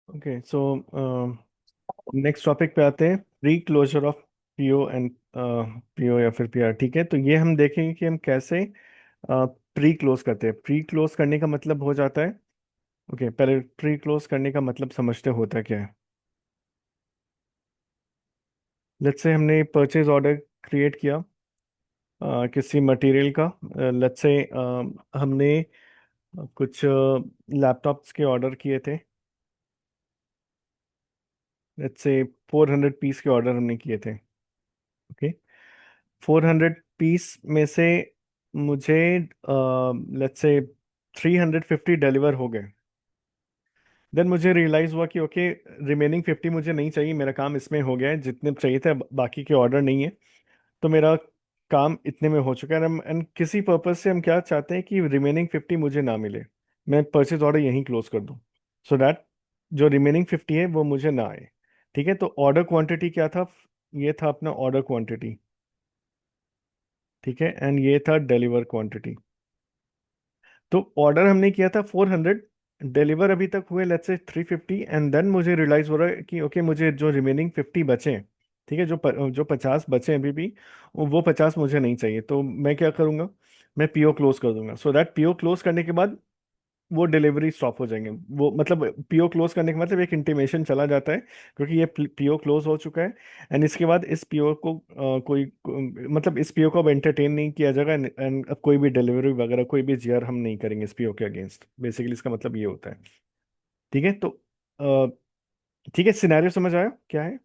Okay so next topic पे आते हैं, pre closure of PO and PO या फिर पीआर। ठीक है, तो ये हम देखेंगे कि हम कैसे प्री क्लोज करते हैं। प्री क्लोज करने का मतलब हो जाता है, ओके पहले प्री क्लोज करने का मतलब समझते होता क्या है। लेट्स से हमने परचेज ऑर्डर क्रिएट किया किसी मटेरियल का। लेट्स से हमने कुछ लैपटॉप्स के ऑर्डर किए थे। लेट्स से 400 पीस के ऑर्डर हमने किए थे। ओके, 400 पीस में से मुझे लेट्स से 350 डिलीवर हो गए। देन मुझे रियलाइज हुआ कि ओके, रिमेनिंग 50 मुझे नहीं चाहिए, मेरा काम इसमें हो गया है, जितने चाहिए थे बाकी के ऑर्डर नहीं है। तो मेरा काम इतने में हो चुका है एंड किसी पर्पज से हम क्या चाहते हैं कि रिमेनिंग 50 मुझे ना मिले, मैं परचेज ऑर्डर यहीं क्लोज कर दूं सो दैट जो रिमेनिंग 50 है वो मुझे ना आए। ठीक है, तो ऑर्डर क्वांटिटी क्या था? ये था अपना ऑर्डर क्वांटिटी। ठीक है, एंड ये था डिलीवर क्वांटिटी। तो ऑर्डर हमने किया था 400, डिलीवर अभी तक हुए लेट्स से 350, एंड देन मुझे रियलाइज हो रहा है कि ओके मुझे जो रिमेनिंग 50 बचे हैं, ठीक है, जो 50 बचे हैं अभी भी, वो 50 मुझे नहीं चाहिए। तो मैं क्या करूंगा, मैं पीओ क्लोज कर दूंगा सो दैट पीओ क्लोज करने के बाद वो डिलीवरी स्टॉप हो जाएंगे। वो मतलब पीओ क्लोज करने का मतलब एक इंटीमेशन चला जाता है क्योंकि ये पीओ क्लोज हो चुका है। एंड इसके बाद इस पीओ को मतलब इस पीओ को अब एंटरटेन नहीं किया जाएगा एंड अब कोई भी डिलीवरी वगैरह कोई भी जीआर हम नहीं करेंगे इस पीओ के अगेंस्ट। बेसिकली इसका मतलब ये होता है। ठीक है, तो अ, ठीक है, सिनेरियो समझ आया क्या है?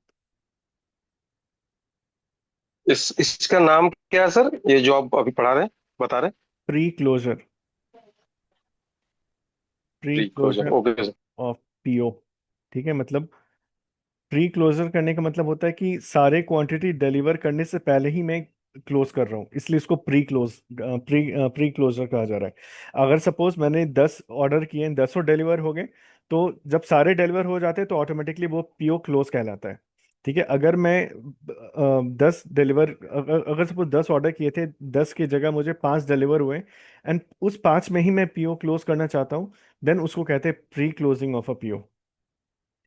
इसका नाम क्या है सर, ये जो आप अभी पढ़ा रहे हैं, बता रहे हैं? Pre closure, pre pre closure, closure okay sir. Of PO. ठीक है, मतलब प्री क्लोजर करने का मतलब होता है कि सारे क्वांटिटी डिलीवर करने से पहले ही मैं क्लोज कर रहा हूँ, इसलिए इसको प्री क्लोजर कहा जा रहा है। अगर सपोज मैंने 10 ऑर्डर किए हैं, 10 डिलीवर हो गए, तो जब सारे डिलीवर हो जाते हैं तो ऑटोमेटिकली वो पीओ क्लोज कहलाता है। ठीक है, अगर मैं 10 डिलीवर, अगर सपोज 10 ऑर्डर किए थे, 10 की जगह मुझे 5 डिलीवर हुए एंड उस 5 में ही मैं पीओ क्लोज करना चाहता हूँ, देन उसको कहते हैं pre closing of a PO.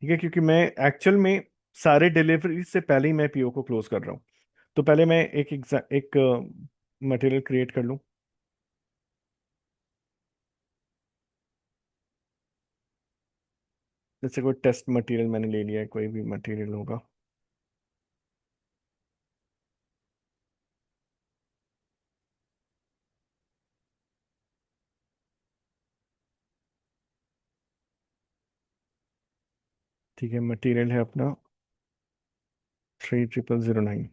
ठीक है, क्योंकि मैं एक्चुअल में सारे डिलीवरी से पहले ही मैं पीओ को क्लोज कर रहा हूँ। तो पहले मैं एक मटेरियल क्रिएट कर लूँ। जैसे कोई टेस्ट मटेरियल मैंने ले लिया है, कोई भी मटेरियल होगा। ठीक है, मटेरियल है अपना 30009।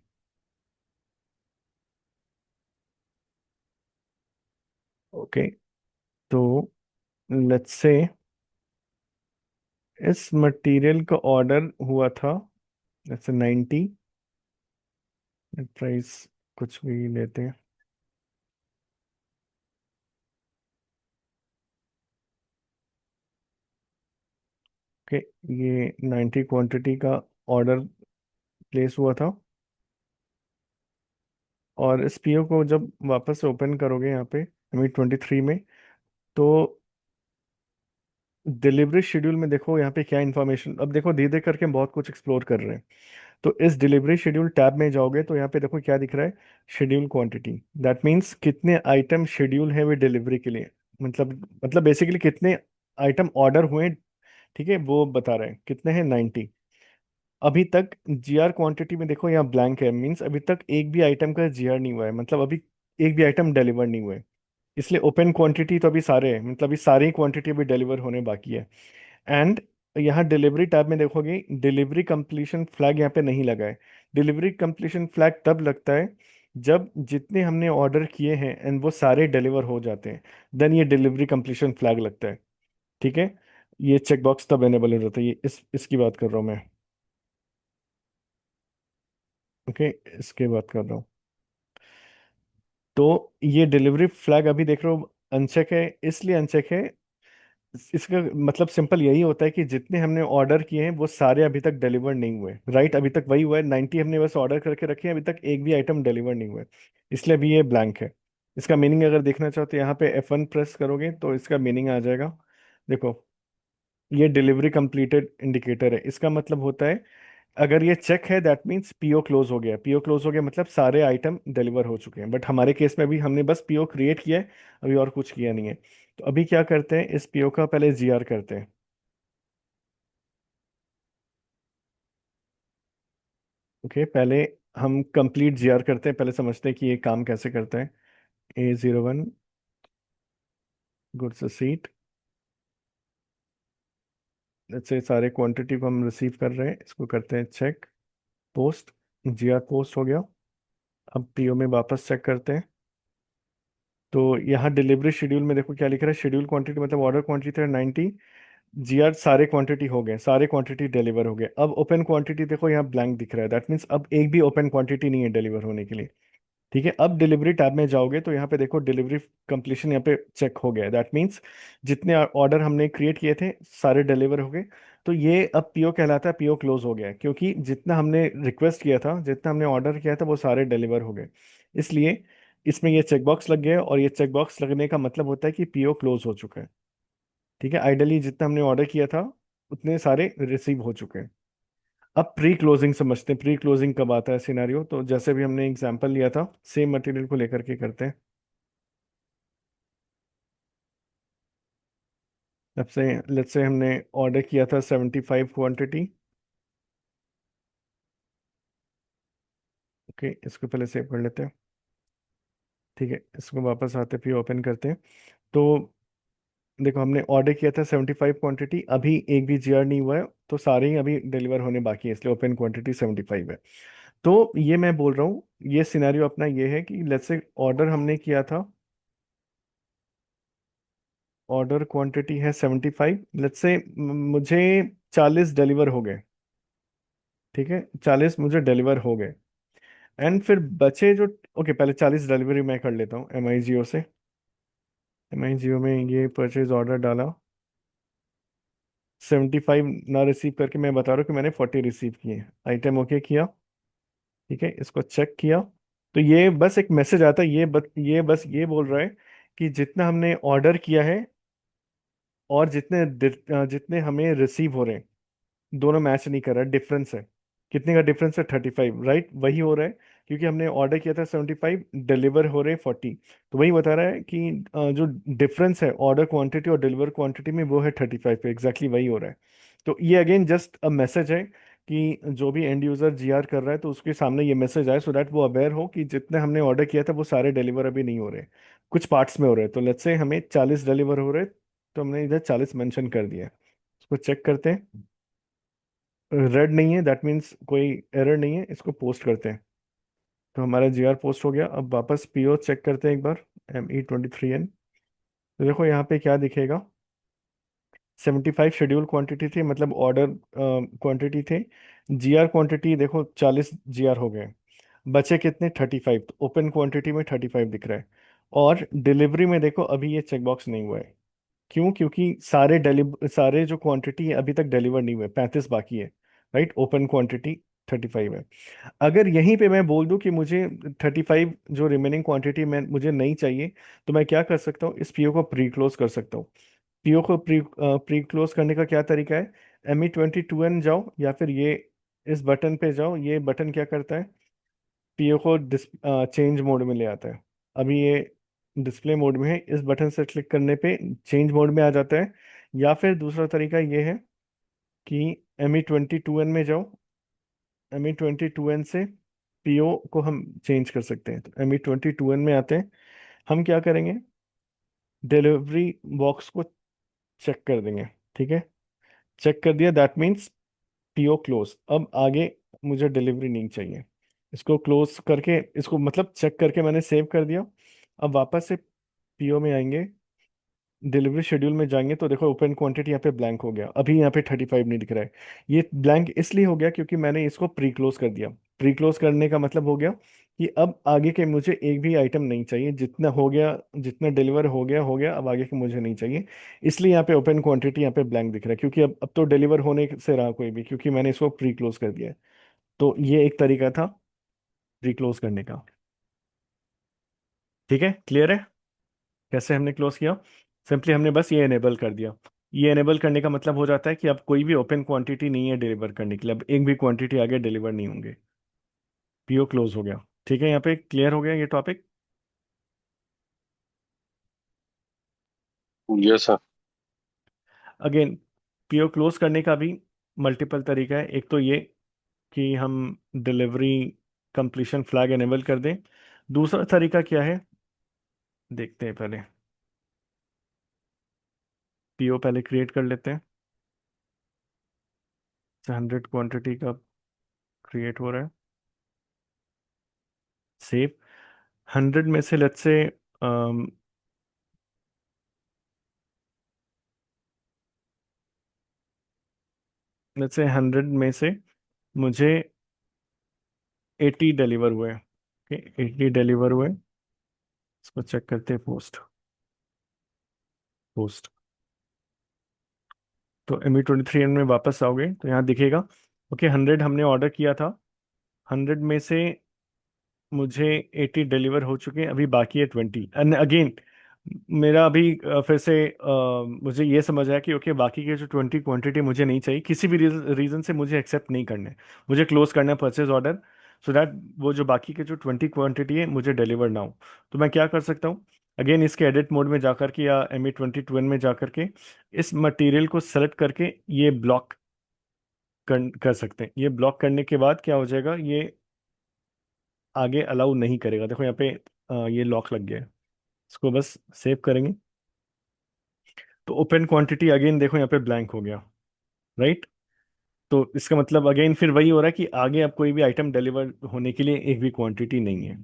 ओके, तो लेट्स से इस मटेरियल का ऑर्डर हुआ था लेट्स से 90। प्राइस कुछ भी लेते हैं। ओके, ये 90 क्वांटिटी का ऑर्डर प्लेस हुआ था। और इस पीओ को जब वापस से ओपन करोगे यहाँ पे ME23 में, तो डिलीवरी शेड्यूल में देखो यहाँ पे क्या इन्फॉर्मेशन। अब देखो धीरे धीरे करके हम बहुत कुछ एक्सप्लोर कर रहे हैं। तो इस डिलीवरी शेड्यूल टैब में जाओगे तो यहाँ पे देखो क्या दिख रहा है, शेड्यूल क्वांटिटी। दैट मीन्स कितने आइटम शेड्यूल है वे डिलीवरी के लिए, मतलब बेसिकली कितने आइटम ऑर्डर हुए। ठीक है, वो बता रहे हैं कितने हैं, 90। अभी तक जीआर क्वांटिटी में देखो यहाँ ब्लैंक है, मीन्स अभी तक एक भी आइटम का जीआर नहीं हुआ है, मतलब अभी एक भी आइटम डिलीवर नहीं हुआ है। इसलिए ओपन क्वांटिटी तो अभी सारे हैं, मतलब अभी सारी क्वांटिटी अभी डिलीवर होने बाकी है। एंड यहाँ डिलीवरी टैब में देखोगे डिलीवरी कंप्लीशन फ्लैग यहाँ पे नहीं लगा है। डिलीवरी कंप्लीशन फ्लैग तब लगता है जब जितने हमने ऑर्डर किए हैं एंड वो सारे डिलीवर हो जाते हैं, देन ये डिलीवरी कंप्लीशन फ्लैग लगता है। ठीक है, ये चेकबॉक्स तब एनेबल हो जाता है, ये इसकी बात कर रहा हूँ मैं। ओके, इसके बात कर रहा हूँ। तो ये डिलीवरी फ्लैग अभी देख रहे हो अनचेक है, इसलिए अनचेक है। इसका मतलब सिंपल यही होता है कि जितने हमने ऑर्डर किए हैं वो सारे अभी तक डिलीवर नहीं हुए। राइट, अभी तक वही हुआ है, 90 हमने बस ऑर्डर करके रखे हैं, अभी तक एक भी आइटम डिलीवर नहीं हुआ है। इसलिए अभी ये ब्लैंक है। इसका मीनिंग अगर देखना चाहो तो यहाँ पे F1 प्रेस करोगे तो इसका मीनिंग आ जाएगा। देखो, ये डिलीवरी कंप्लीटेड इंडिकेटर है। इसका मतलब होता है अगर ये चेक है दैट मीन्स पीओ क्लोज हो गया। पीओ क्लोज हो गया मतलब सारे आइटम डिलीवर हो चुके हैं। बट हमारे केस में भी हमने बस पीओ क्रिएट किया है, अभी और कुछ किया नहीं है। तो अभी क्या करते हैं, इस पीओ का पहले जीआर करते हैं। ओके, पहले हम कंप्लीट जीआर करते हैं, पहले समझते हैं कि ये काम कैसे करता है। A01 गुड्स सीट, से सारे क्वांटिटी को हम रिसीव कर रहे हैं, इसको करते हैं चेक, पोस्ट, जीआर पोस्ट हो गया। अब पीओ में वापस चेक करते हैं। तो यहाँ डिलीवरी शेड्यूल में देखो क्या लिख रहा है, शेड्यूल क्वांटिटी मतलब ऑर्डर क्वांटिटी था 90, जीआर सारे क्वांटिटी हो गए, सारे क्वांटिटी डिलीवर हो गए। अब ओपन क्वांटिटी देखो यहाँ ब्लैंक दिख रहा है, दैट मीन्स अब एक भी ओपन क्वांटिटी नहीं है डिलीवर होने के लिए। ठीक है, अब डिलीवरी टैब में जाओगे तो यहाँ पे देखो डिलीवरी कंप्लीशन यहाँ पे चेक हो गया है, दैट मीन्स जितने ऑर्डर हमने क्रिएट किए थे सारे डिलीवर हो गए। तो ये अब पीओ कहलाता है, पीओ क्लोज हो गया है, क्योंकि जितना हमने रिक्वेस्ट किया था, जितना हमने ऑर्डर किया था वो सारे डिलीवर हो गए। इसलिए इसमें ये चेकबॉक्स लग गया है, और ये चेकबॉक्स लगने का मतलब होता है कि पीओ क्लोज हो चुका है। ठीक है, आइडली जितना हमने ऑर्डर किया था उतने सारे रिसीव हो चुके हैं। अब प्री क्लोजिंग समझते हैं, प्री क्लोजिंग कब आता है सिनेरियो। तो जैसे भी हमने एग्जांपल लिया था सेम मटेरियल को लेकर के करते हैं। अब से लेट्स से हमने ऑर्डर किया था 75 क्वांटिटी। ओके, इसको पहले सेव कर लेते हैं। ठीक है, इसको वापस आते फिर ओपन करते हैं। तो देखो हमने ऑर्डर किया था 75 क्वांटिटी, अभी एक भी जीआर नहीं हुआ है, तो सारे ही अभी डिलीवर होने बाकी है, इसलिए ओपन क्वांटिटी 75 है। तो ये मैं बोल रहा हूँ, ये सिनेरियो अपना ये है कि लेट्स से ऑर्डर हमने किया था, ऑर्डर क्वांटिटी है 75, लेट्स से मुझे 40 डिलीवर हो गए। ठीक है, 40 मुझे डिलीवर हो गए। एंड फिर बचे जो, ओके पहले 40 डिलीवरी मैं कर लेता हूँ एम आई जियो से। एम आई जियो में ये परचेज ऑर्डर डाला, 75 ना रिसीव करके मैं बता रहा हूँ कि मैंने 40 रिसीव किए। आइटम ओके किया, ठीक है, इसको चेक किया। तो ये बस एक मैसेज आता है, ये बस ये बोल रहा है कि जितना हमने ऑर्डर किया है और जितने हमें रिसीव हो रहे हैं दोनों मैच नहीं कर रहा, डिफरेंस है। कितने का डिफरेंस है, 35, राइट, वही हो रहा है। क्योंकि हमने ऑर्डर किया था 75, डिलीवर हो रहे 40। तो वही बता रहा है कि जो डिफरेंस है ऑर्डर क्वांटिटी और डिलीवर क्वांटिटी में वो है 35 पे, एग्जैक्टली वही हो रहा है। तो ये अगेन जस्ट अ मैसेज है कि जो भी एंड यूजर जीआर कर रहा है तो उसके सामने ये मैसेज आए, सो दैट वो अवेयर हो कि जितने हमने ऑर्डर किया था वो सारे डिलीवर अभी नहीं हो रहे, कुछ पार्ट्स में हो रहे हैं। तो लेट्स से हमें 40 डिलीवर हो रहे, तो हमने इधर 40 मेंशन कर दिया है। इसको चेक करते हैं, रेड नहीं है दैट मीन्स कोई एरर नहीं है, इसको पोस्ट करते हैं। तो हमारा जीआर पोस्ट हो गया। अब वापस पीओ चेक करते हैं एक बार, ME23N। तो देखो यहाँ पे क्या दिखेगा, 75 शेड्यूल क्वांटिटी थी, मतलब ऑर्डर क्वांटिटी थे। जीआर क्वांटिटी देखो 40 जीआर हो गए, बचे कितने 35, तो ओपन क्वांटिटी में 35 दिख रहा है। और डिलीवरी में देखो अभी ये चेकबॉक्स नहीं हुआ है। क्यों, क्योंकि सारे जो क्वांटिटी है अभी तक डिलीवर नहीं हुए, 35 बाकी है, राइट, ओपन क्वांटिटी 35 है। अगर यहीं पे मैं बोल दूं कि मुझे 35 जो रिमेनिंग क्वांटिटी मैं मुझे नहीं चाहिए, तो मैं क्या कर सकता हूँ, इस पीओ को प्री क्लोज कर सकता हूँ। पीओ को प्री क्लोज करने का क्या तरीका है, ME22N जाओ या फिर ये इस बटन पे जाओ, ये बटन क्या करता है, पीओ को चेंज मोड में ले आता है। अभी ये डिस्प्ले मोड में है, इस बटन से क्लिक करने पे चेंज मोड में आ जाता है। या फिर दूसरा तरीका ये है कि ME22N में जाओ, ME22N से पीओ को हम चेंज कर सकते हैं। तो ME22N में आते हैं, हम क्या करेंगे, डिलीवरी बॉक्स को चेक कर देंगे। ठीक है, चेक कर दिया, दैट मीन्स पीओ क्लोज। अब आगे मुझे डिलीवरी नहीं चाहिए, इसको क्लोज करके, इसको मतलब चेक करके मैंने सेव कर दिया। अब वापस से पीओ में आएंगे, डिलीवरी शेड्यूल में जाएंगे, तो देखो ओपन क्वांटिटी यहाँ पे ब्लैंक हो गया, अभी यहाँ पे 35 नहीं दिख रहा है। ये ब्लैंक इसलिए हो गया क्योंकि मैंने इसको प्री क्लोज कर दिया। प्री क्लोज करने का मतलब हो गया कि अब आगे के मुझे एक भी आइटम नहीं चाहिए, जितना हो गया, जितना डिलीवर हो गया, अब आगे के मुझे नहीं चाहिए। इसलिए यहाँ पे ओपन क्वांटिटी यहाँ पे ब्लैंक दिख रहा है, क्योंकि अब तो डिलीवर होने से रहा कोई भी, क्योंकि मैंने इसको प्री क्लोज कर दिया है। तो ये एक तरीका था प्री क्लोज करने का। ठीक है, क्लियर है कैसे हमने क्लोज किया, सिंपली हमने बस ये इनेबल कर दिया। ये एनेबल करने का मतलब हो जाता है कि अब कोई भी ओपन क्वांटिटी नहीं है डिलीवर करने के लिए, अब एक भी क्वांटिटी आगे डिलीवर नहीं होंगे। पीओ क्लोज हो गया। ठीक है, यहाँ पे क्लियर हो गया ये topic. Yes sir. Again, PO close करने का भी मल्टीपल तरीका है। एक तो ये कि हम डिलीवरी कंप्लीशन फ्लैग एनेबल कर दें। दूसरा तरीका क्या है, देखते हैं पहले। पीओ पहले क्रिएट कर लेते हैं। 100 क्वांटिटी का क्रिएट हो रहा है। सेव। 100 में से लेट्स से 100 में से मुझे 80 डिलीवर हुए। ओके, 80 डिलीवर हुए। इसको चेक करते हैं। पोस्ट पोस्ट तो ME23 में वापस आओगे तो यहाँ दिखेगा। ओके, 100 हमने ऑर्डर किया था। 100 में से मुझे 80 डिलीवर हो चुके हैं, अभी बाकी है 20। एंड अगेन मेरा अभी फिर से मुझे ये समझ आया कि ओके, बाकी के जो 20 क्वांटिटी मुझे नहीं चाहिए, किसी भी रीज़न से मुझे एक्सेप्ट नहीं करने। मुझे क्लोज करना है परचेज ऑर्डर, सो दैट वो जो बाकी के जो 20 क्वांटिटी है मुझे डिलीवर ना हो। तो मैं क्या कर सकता हूँ, अगेन इसके एडिट मोड में जाकर के या ME22 में जाकर के इस मटेरियल को सेलेक्ट करके ये ब्लॉक कर सकते हैं। ये ब्लॉक करने के बाद क्या हो जाएगा, ये आगे अलाउ नहीं करेगा। देखो यहाँ पे ये लॉक लग गया है। इसको बस सेव करेंगे तो ओपन क्वांटिटी अगेन देखो यहाँ पे ब्लैंक हो गया। राइट। तो इसका मतलब अगेन फिर वही हो रहा है कि आगे अब कोई भी आइटम डिलीवर होने के लिए एक भी क्वांटिटी नहीं है।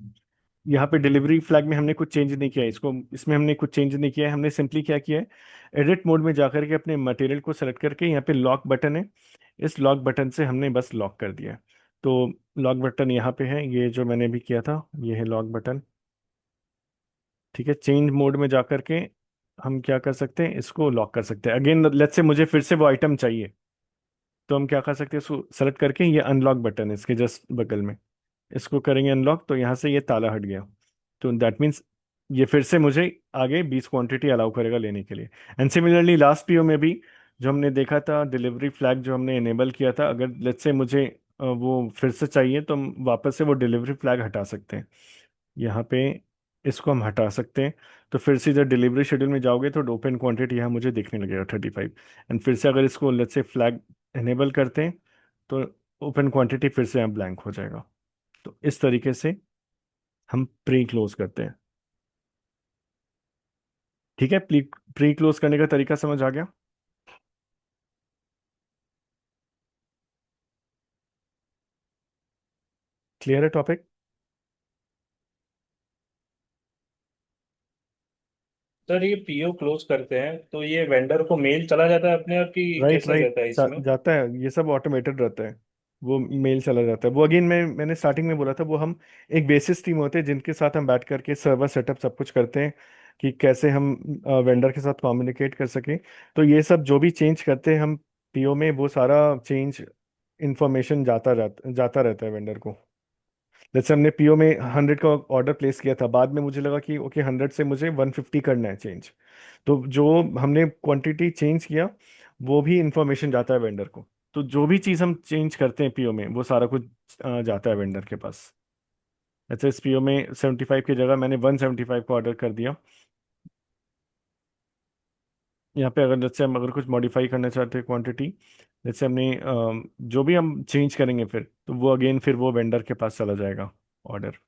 यहाँ पे डिलीवरी फ्लैग में हमने कुछ चेंज नहीं किया है, इसको इसमें हमने कुछ चेंज नहीं किया है। हमने सिंपली क्या किया है, एडिट मोड में जाकर के अपने मटेरियल को सेलेक्ट करके यहाँ पे लॉक बटन है, इस लॉक बटन से हमने बस लॉक कर दिया है। तो लॉक बटन यहाँ पे है, ये जो मैंने भी किया था, ये है लॉक बटन। ठीक है, चेंज मोड में जाकर के हम क्या कर सकते हैं, इसको लॉक कर सकते हैं। अगेन लेट्स से मुझे फिर से वो आइटम चाहिए, तो हम क्या कर सकते हैं, इसको सेलेक्ट करके ये अनलॉक बटन है इसके जस्ट बगल में, इसको करेंगे अनलॉक, तो यहाँ से ये ताला हट गया। तो दैट मीन्स ये फिर से मुझे आगे 20 क्वांटिटी अलाउ करेगा लेने के लिए। एंड सिमिलरली लास्ट पीओ में भी जो हमने देखा था, डिलीवरी फ्लैग जो हमने इनेबल किया था, अगर लेट्स से मुझे वो फिर से चाहिए तो हम वापस से वो डिलीवरी फ्लैग हटा सकते हैं। यहाँ पे इसको हम हटा सकते हैं। तो फिर से जब डिलीवरी शेड्यूल में जाओगे तो ओपन क्वांटिटी यहाँ मुझे दिखने लगेगा 35। एंड फिर से अगर इसको लेट्स से फ्लैग इनेबल करते हैं तो ओपन क्वांटिटी फिर से यहाँ ब्लैंक हो जाएगा। तो इस तरीके से हम प्री क्लोज करते हैं। ठीक है, प्री प्री क्लोज करने का तरीका समझ आ गया। क्लियर है टॉपिक। सर ये पीओ क्लोज करते हैं तो ये वेंडर को मेल चला जाता है अपने आप की राइट कैसा राइट, रहता है इसमें? जाता है, ये सब ऑटोमेटेड रहता है। वो मेल चला जाता है। वो अगेन मैंने स्टार्टिंग में बोला था, वो हम एक बेसिस टीम होते हैं जिनके साथ हम बैठ करके सर्वर सेटअप सब कुछ करते हैं कि कैसे हम वेंडर के साथ कम्युनिकेट कर सकें। तो ये सब जो भी चेंज करते हैं हम पीओ में, वो सारा चेंज इंफॉर्मेशन जाता रहता है वेंडर को। जैसे हमने पीओ में 100 का ऑर्डर प्लेस किया था, बाद में मुझे लगा कि ओके 100 से मुझे 150 करना है चेंज। तो जो हमने क्वांटिटी चेंज किया वो भी इंफॉर्मेशन जाता है वेंडर को। तो जो भी चीज़ हम चेंज करते हैं पीओ में वो सारा कुछ जाता है वेंडर के पास। अच्छा, इस पीओ में 75 की जगह मैंने 175 का ऑर्डर कर दिया। यहाँ पे अगर जैसे हम अगर कुछ मॉडिफाई करना चाहते हैं क्वांटिटी, जैसे हमने जो भी हम चेंज करेंगे फिर तो वो अगेन फिर वो वेंडर के पास चला जाएगा ऑर्डर।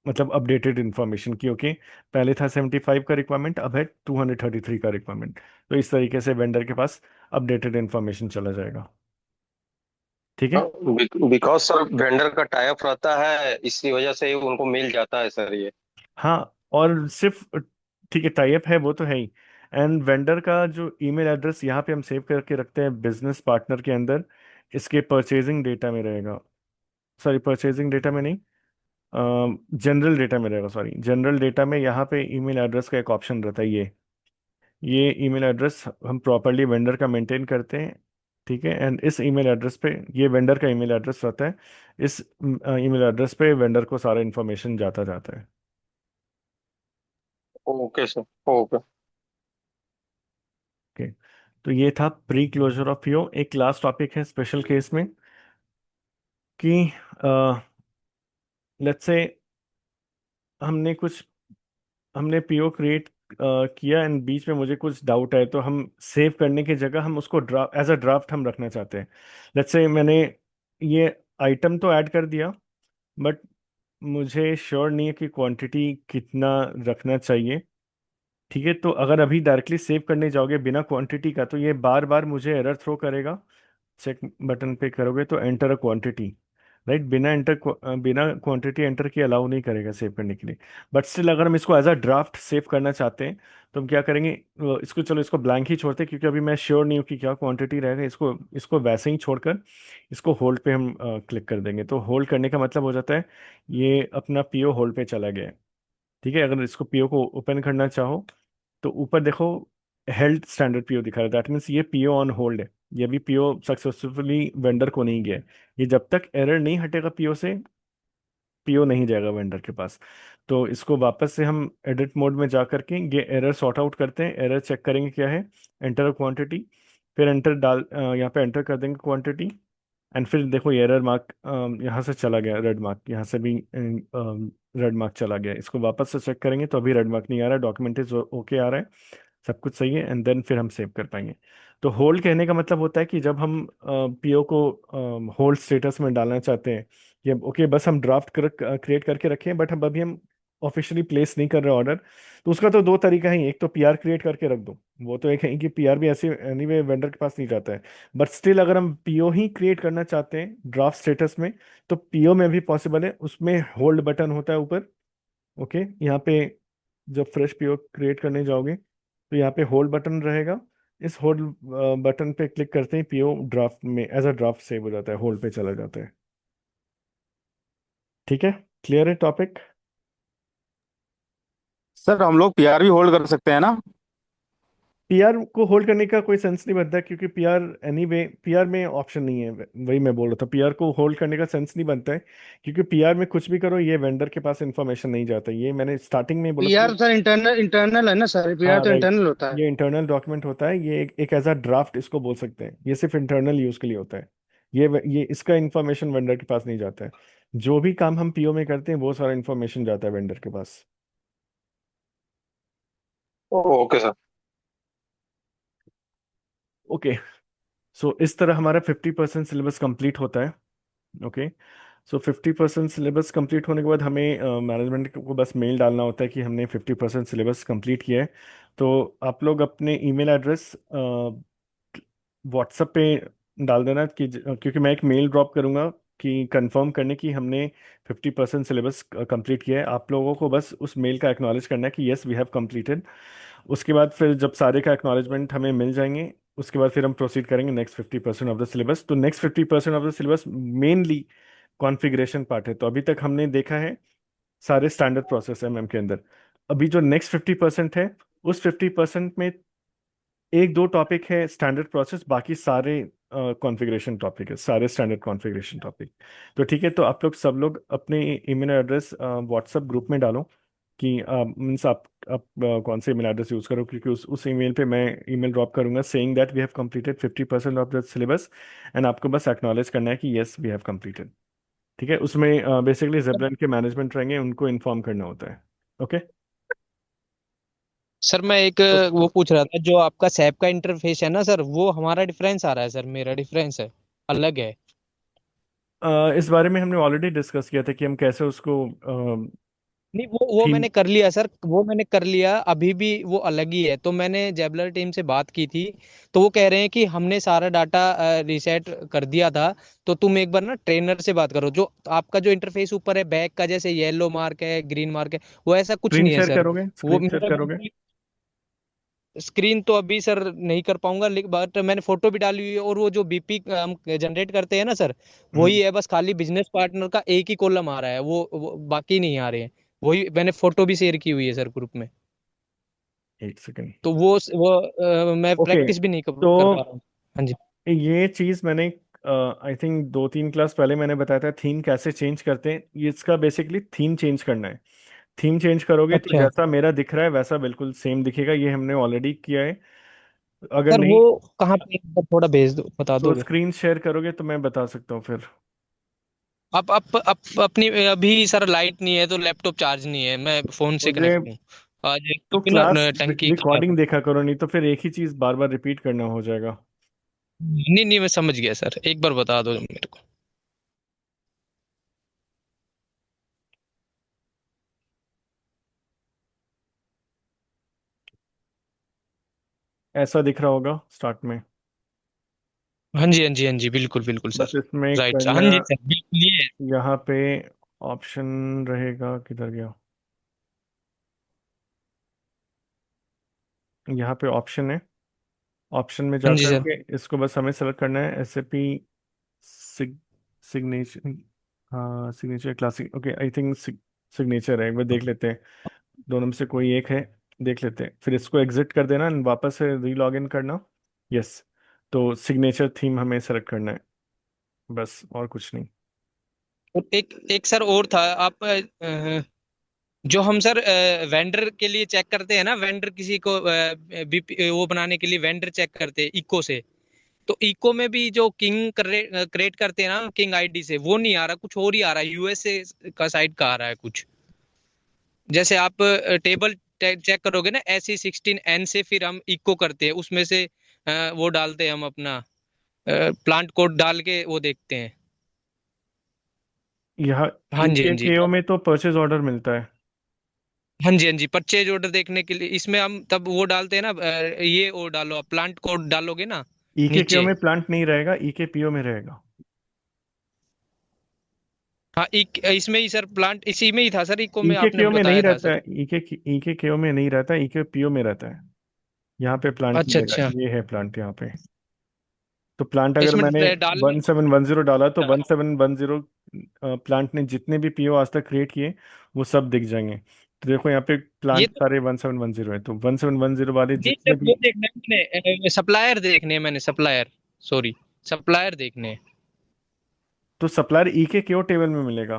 मतलब अपडेटेड इन्फॉर्मेशन की। ओके, पहले था 75 का रिक्वायरमेंट, अब है 233 का रिक्वायरमेंट। तो इस तरीके से वेंडर के पास अपडेटेड इन्फॉर्मेशन चला जाएगा। ठीक है। बिकॉज सर वेंडर का टाइप रहता है, इसी वजह से उनको मिल जाता है सर ये। हाँ, और सिर्फ ठीक है, टाइप है वो तो है ही। एंड वेंडर का जो ईमेल एड्रेस यहाँ पे हम सेव करके रखते हैं बिजनेस पार्टनर के अंदर, इसके परचेजिंग डेटा में रहेगा। सॉरी, परचेजिंग डेटा में नहीं, जनरल डेटा में रहेगा। सॉरी, जनरल डेटा में यहाँ पे ईमेल एड्रेस का एक ऑप्शन रहता है। ये ईमेल एड्रेस हम प्रॉपरली वेंडर का मेंटेन करते हैं। ठीक है, एंड इस ईमेल एड्रेस पे, ये वेंडर का ईमेल एड्रेस रहता है, इस ईमेल एड्रेस पे वेंडर को सारा इन्फॉर्मेशन जाता जाता है। Okay sir. ओके। ओके। तो ये था प्री क्लोजर ऑफ पीओ। एक लास्ट टॉपिक है स्पेशल केस में कि लेट्स से हमने कुछ हमने पीओ क्रिएट किया एंड बीच में मुझे कुछ डाउट है, तो हम सेव करने की जगह हम उसको ड्राफ्ट एज अ ड्राफ्ट हम रखना चाहते हैं। लेट्स से मैंने ये आइटम तो ऐड कर दिया, बट मुझे श्योर नहीं है कि क्वांटिटी कितना रखना चाहिए। ठीक है, तो अगर अभी डायरेक्टली सेव करने जाओगे बिना क्वांटिटी का, तो ये बार बार मुझे एरर थ्रो करेगा। चेक बटन पे करोगे तो एंटर अ क्वांटिटी, राइट, बिना क्वांटिटी एंटर किए अलाउ नहीं करेगा सेव करने के लिए। बट स्टिल अगर हम इसको एज अ ड्राफ्ट सेव करना चाहते हैं, तो हम क्या करेंगे, इसको चलो इसको ब्लैंक ही छोड़ते हैं, क्योंकि अभी मैं श्योर नहीं हूँ कि क्या क्वांटिटी रहेगा। इसको इसको वैसे ही छोड़कर इसको होल्ड पे हम क्लिक कर देंगे। तो होल्ड करने का मतलब हो जाता है ये अपना पीओ होल्ड पे चला गया है। ठीक है, अगर इसको पीओ को ओपन करना चाहो तो ऊपर देखो हेल्ड स्टैंडर्ड पीओ दिखा रहा है, दैट मीन्स ये पीओ ऑन होल्ड है। ये भी पीओ सक्सेसफुली वेंडर को नहीं गया है। ये जब तक एरर नहीं हटेगा पीओ से, पीओ नहीं जाएगा वेंडर के पास। तो इसको वापस से हम एडिट मोड में जा करके ये एरर सॉर्ट आउट करते हैं। एरर चेक करेंगे क्या है, एंटर क्वांटिटी, फिर यहाँ पे एंटर कर देंगे क्वांटिटी। एंड फिर देखो ये एरर मार्क यहाँ से चला गया, रेड मार्क यहाँ से भी रेड मार्क चला गया। इसको वापस से चेक करेंगे तो अभी रेड मार्क नहीं आ रहा है, डॉक्यूमेंट इज ओके आ रहा है, सब कुछ सही है। एंड देन फिर हम सेव कर पाएंगे। तो होल्ड कहने का मतलब होता है कि जब हम पीओ को होल्ड स्टेटस में डालना चाहते हैं, ये ओके बस हम ड्राफ्ट क्रिएट करके रखें, बट हम अभी हम ऑफिशियली प्लेस नहीं कर रहे ऑर्डर, तो उसका तो दो तरीका है। एक तो पीआर क्रिएट करके रख दो, वो तो एक है कि पीआर भी ऐसे एनीवे वेंडर के पास नहीं जाता है। बट स्टिल अगर हम पीओ ही क्रिएट करना चाहते हैं ड्राफ्ट स्टेटस में, तो पीओ में भी पॉसिबल है, उसमें होल्ड बटन होता है ऊपर। ओके, यहाँ पे जब फ्रेश पीओ क्रिएट करने जाओगे तो यहाँ पे होल्ड बटन रहेगा। इस होल्ड बटन पे क्लिक करते ही पीओ ड्राफ्ट में एज अ ड्राफ्ट सेव हो जाता है, होल्ड पे चला जाता है। ठीक है, क्लियर है टॉपिक? सर हम लोग पीआर भी होल्ड कर सकते हैं ना? पीआर को होल्ड करने का कोई सेंस नहीं बनता, क्योंकि पीआर एनीवे पीआर में ऑप्शन नहीं है। वही मैं बोल रहा था, पीआर को होल्ड करने का सेंस नहीं बनता है, क्योंकि पीआर में कुछ भी करो ये वेंडर के पास इंफॉर्मेशन नहीं जाता। ये मैंने स्टार्टिंग में ही बोला था। पीआर सर इंटरनल इंटरनल है ना सर, पीआर हाँ तो राइट, इंटरनल होता है। ये इंटरनल डॉक्यूमेंट होता है। ये एक एज अ ड्राफ्ट इसको बोल सकते हैं। ये सिर्फ इंटरनल यूज के लिए होता है। ये इसका इंफॉर्मेशन वेंडर के पास नहीं जाता है। जो भी काम हम पीओ में करते हैं वो सारा इंफॉर्मेशन जाता है वेंडर के पास। Okay sir. ओके, सो इस तरह हमारा 50% सिलेबस कंप्लीट होता है। ओके, सो 50% सिलेबस कंप्लीट होने के बाद हमें मैनेजमेंट को बस मेल डालना होता है कि हमने 50% सिलेबस कंप्लीट किया है। तो आप लोग अपने ईमेल एड्रेस व्हाट्सएप पे डाल देना कि क्योंकि मैं एक मेल ड्रॉप करूंगा कि कंफर्म करने की हमने 50% सिलेबस कंप्लीट किया है। आप लोगों को बस उस मेल का एक्नॉलेज करना है कि यस वी हैव कंप्लीटेड। उसके बाद फिर जब सारे का एक्नॉलेजमेंट हमें मिल जाएंगे, उसके बाद फिर हम प्रोसीड करेंगे नेक्स्ट 50% ऑफ द सिलेबस। तो next 50% of the syllabus mainly configuration part है। तो अभी तक हमने देखा है सारे स्टैंडर्ड प्रोसेस एमएम के अंदर। अभी जो नेक्स्ट 50% है, उस 50% में एक दो टॉपिक है स्टैंडर्ड प्रोसेस, बाकी सारे कॉन्फ़िगरेशन टॉपिक है, सारे स्टैंडर्ड कॉन्फ़िगरेशन टॉपिक। तो ठीक है, तो आप लोग सब लोग अपने ईमेल एड्रेस व्हाट्सएप ग्रुप में डालो कि मीन्स आप कौन से ईमेल एड्रेस यूज़ करो, क्योंकि उस ईमेल पे मैं ईमेल ड्रॉप करूंगा saying that we have completed 50% of the syllabus. And आपको बस एक्नॉलेज करना है कि यस वी हैव कंप्लीटेड। ठीक है, उसमें बेसिकली जेबरन के मैनेजमेंट रहेंगे, उनको इन्फॉर्म करना होता है। ओके, सर मैं एक तो वो पूछ रहा था, जो आपका सैप का इंटरफेस है ना सर, वो हमारा डिफरेंस आ रहा है सर, मेरा डिफरेंस है, अलग है। इस बारे में हमने ऑलरेडी डिस्कस किया था कि हम कैसे उसको नहीं, वो थीम। मैंने कर लिया सर, वो मैंने कर लिया, अभी भी वो अलग ही है। तो मैंने जेबलर टीम से बात की थी, तो वो कह रहे हैं कि हमने सारा डाटा रीसेट कर दिया था। तो तुम एक बार ना ट्रेनर से बात करो, जो आपका जो इंटरफेस ऊपर है बैक का, जैसे येलो मार्क है ग्रीन मार्क है, वो ऐसा कुछ स्क्रीन नहीं है शेयर सर। करोगे, वो स्क्रीन शेयर मेरा करोगे? स्क्रीन तो अभी सर नहीं कर पाऊंगा, बट मैंने फोटो भी डाली हुई है। और वो जो बीपी हम जनरेट करते हैं ना सर, हम्म, वही है, बस खाली बिजनेस पार्टनर का एक ही कॉलम आ रहा है, वो बाकी नहीं आ रहे हैं। वही मैंने फोटो भी शेयर की हुई है सर ग्रुप में। एक सेकेंड। तो मैं ओके, प्रैक्टिस भी नहीं तो कर पा रहा हूँ। हाँ जी। ये चीज़ मैंने आई थिंक 2-3 क्लास पहले मैंने बताया था, थीम कैसे चेंज करते हैं। ये इसका बेसिकली थीम चेंज करना है। थीम चेंज करोगे तो अच्छा। जैसा मेरा दिख रहा है वैसा बिल्कुल सेम दिखेगा। ये हमने ऑलरेडी किया है। अगर सर नहीं वो कहाँ पे, एक बार थोड़ा भेज दो, बता तो दोगे? स्क्रीन शेयर करोगे तो मैं बता सकता हूँ फिर। आप अपनी अभी सर लाइट नहीं है तो लैपटॉप चार्ज नहीं है, मैं फोन से मुझे कनेक्ट हूँ। आज एक तो क्योंकि ना क्लास टंकी खराब रिकॉर्डिंग है। देखा करो, नहीं तो फिर एक ही चीज बार बार रिपीट करना हो जाएगा। नहीं नहीं, मैं समझ गया सर, एक बार बता दो मेरे को। ऐसा दिख रहा होगा स्टार्ट में। हाँ जी हाँ जी हाँ जी, बिल्कुल बिल्कुल बस सर। इसमें राइट सर, हाँ करना, जी सर, बिल्कुल ये है। यहाँ पे ऑप्शन रहेगा, किधर गया, यहाँ पे ऑप्शन है। ऑप्शन में हाँ जा जी सर। करके इसको बस हमें सेलेक्ट करना है, SAP सिग्नेचर। हाँ signature classic, okay I think signature है, एक बार देख लेते हैं। दोनों में से कोई एक है, देख लेते हैं, फिर इसको एग्जिट कर देना and वापस से री लॉग इन करना। यस, तो सिग्नेचर थीम हमें सेलेक्ट करना है, बस और कुछ नहीं। और एक एक सर और था, आप जो हम सर वेंडर के लिए चेक करते हैं ना, वेंडर किसी को वो बनाने के लिए वेंडर चेक करते हैं इको से। तो इको में भी जो किंग क्रिएट करते हैं ना किंग आईडी से, वो नहीं आ रहा, कुछ और ही आ रहा है, यूएसए का साइड का आ रहा है कुछ। जैसे आप टेबल चेक करोगे ना SE16N से, फिर हम इको करते हैं उसमें से वो डालते हैं हम अपना प्लांट कोड डाल के वो देखते हैं। यहाँ हाँ जी हाँ जी। EKKO में तो परचेज ऑर्डर मिलता है। हाँ जी हाँ जी, परचेज ऑर्डर देखने के लिए इसमें हम तब वो डालते हैं ना, ये वो डालो, आप प्लांट कोड डालोगे ना EKKO नीचे। में प्लांट नहीं रहेगा, EKPO में रहेगा। हाँ इसमें ही सर, प्लांट इसी में ही था सर, इको में आपने EKKO में नहीं बताया था रहता सर। है, EKKO में नहीं रहता, EKPO में रहता है। यहाँ पे प्लांट अच्छा मिलेगा, अच्छा। ये है प्लांट यहाँ पे। तो प्लांट अगर इसमें मैंने डालने 1710 डाला तो 1710 प्लांट ने जितने भी PO आज तक क्रिएट किए वो सब दिख जाएंगे। तो देखो यहाँ पे ये प्लांट तो सारे 1710 है, तो 1710 वाले नहीं जितने सर, वो भी। देखना है मैंने, सप्लायर देखने हैं मैंने, सप्लायर, सॉरी, सप्लायर देखने हैं। तो सप्लायर EKKO टेबल में मिलेगा।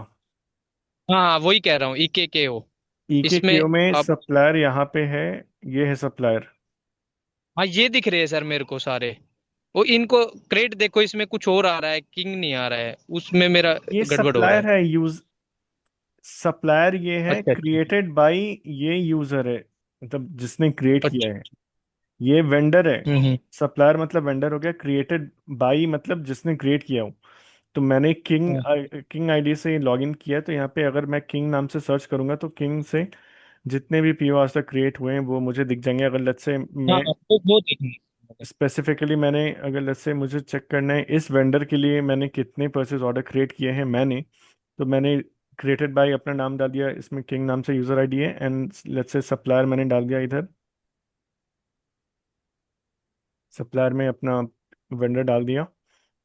हाँ हाँ, वही कह रहा हूँ, के हो इसमें। EKKO में अब सप्लायर यहाँ पे है, ये है सप्लायर। हाँ, ये दिख रहे हैं सर मेरे को सारे। वो इनको क्रेडिट देखो, इसमें कुछ और आ रहा है, किंग नहीं आ रहा है, उसमें मेरा ये गड़बड़ हो रहा सप्लायर है। है, यूज सप्लायर ये है अच्छा अच्छा। क्रिएटेड बाय, ये यूजर है, मतलब जिसने क्रिएट किया अच्छा। है। ये वेंडर है। हम्म। सप्लायर मतलब वेंडर हो गया, क्रिएटेड बाई मतलब जिसने क्रिएट किया हो। तो मैंने हाँ किंग आईडी से लॉगिन किया है, तो यहाँ पे अगर मैं किंग नाम से सर्च करूंगा तो किंग से जितने भी PO आज तक क्रिएट हुए हैं वो मुझे दिख जाएंगे। अगर लेट्स से हाँ, मैं तो वो देखना है। स्पेसिफिकली, मैंने अगर लेट्स से मुझे चेक करना है इस वेंडर के लिए मैंने कितने परचेज ऑर्डर क्रिएट किए हैं मैंने, तो मैंने क्रिएटेड बाय अपना नाम डाल दिया, इसमें किंग नाम से यूजर आईडी है, एंड लेट्स से सप्लायर मैंने डाल दिया इधर, सप्लायर में अपना वेंडर डाल दिया,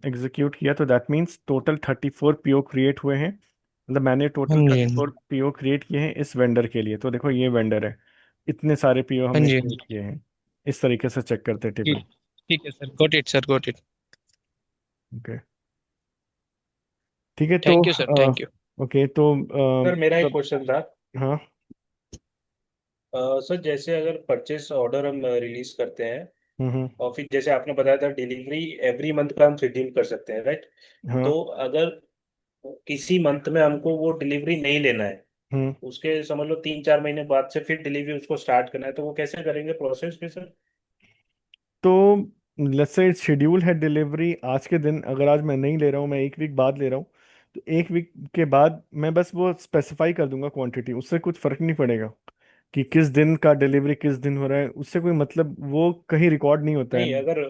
एग्जीक्यूट किया, तो that means total 34 PO create हुए हैं। मतलब मैंने हाँ टोटल जी हाँ 34 जी PO क्रिएट किए हैं इस वेंडर के लिए। तो देखो ये वेंडर है, इतने सारे PO हाँ हमने जी हाँ क्रिएट जी। किए हैं। इस तरीके से चेक करते हैं टेबल। ठीक, ठीक है sir, got it sir, got it. Okay, ठीक है तो thank you sir, thank you. Okay तो सर मेरा एक मतलब क्वेश्चन था। हाँ। सर जैसे अगर परचेस ऑर्डर हम रिलीज करते हैं, हम्म। और फिर जैसे आपने बताया था डिलीवरी एवरी मंथ का हम शेड्यूल कर सकते हैं, राइट? हाँ। तो अगर किसी मंथ में हमको वो डिलीवरी नहीं लेना है, हम्म। उसके समझ लो 3-4 महीने बाद से फिर डिलीवरी उसको स्टार्ट करना है, तो वो कैसे करेंगे प्रोसेस में सर? तो लेट्स से शेड्यूल है डिलीवरी आज के दिन, अगर आज मैं नहीं ले रहा हूँ, मैं 1 वीक बाद ले रहा हूँ, तो 1 वीक के बाद मैं बस वो स्पेसिफाई कर दूंगा क्वांटिटी, उससे कुछ फर्क नहीं पड़ेगा कि किस दिन का डिलीवरी किस दिन हो रहा है, उससे कोई मतलब वो कहीं रिकॉर्ड नहीं होता है। नहीं, अगर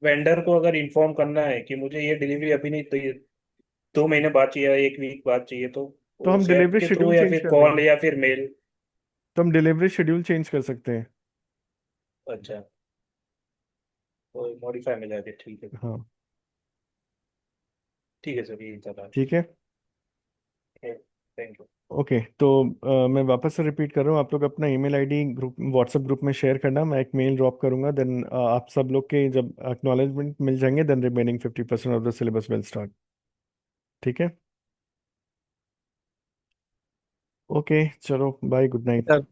वेंडर को अगर इन्फॉर्म करना है कि मुझे ये डिलीवरी अभी नहीं, तो ये 2 महीने बाद चाहिए या 1 वीक बाद चाहिए, तो तो हम उस ऐप डिलीवरी के थ्रू शेड्यूल या चेंज फिर कर कॉल देंगे, या फिर मेल? तो हम डिलीवरी शेड्यूल चेंज कर सकते हैं। अच्छा, तो मॉडिफाई में जाके, ठीक है। हाँ ठीक है सर, यही था। ठीक है। Thank you. ओके तो मैं वापस से रिपीट कर रहा हूँ, आप लोग अपना email ID group WhatsApp group में शेयर करना, मैं एक मेल ड्रॉप करूंगा, देन आप सब लोग के जब एक्नॉलेजमेंट मिल जाएंगे then remaining 50% of the syllabus will start. ठीक है। ओके चलो बाय, गुड नाइट। सर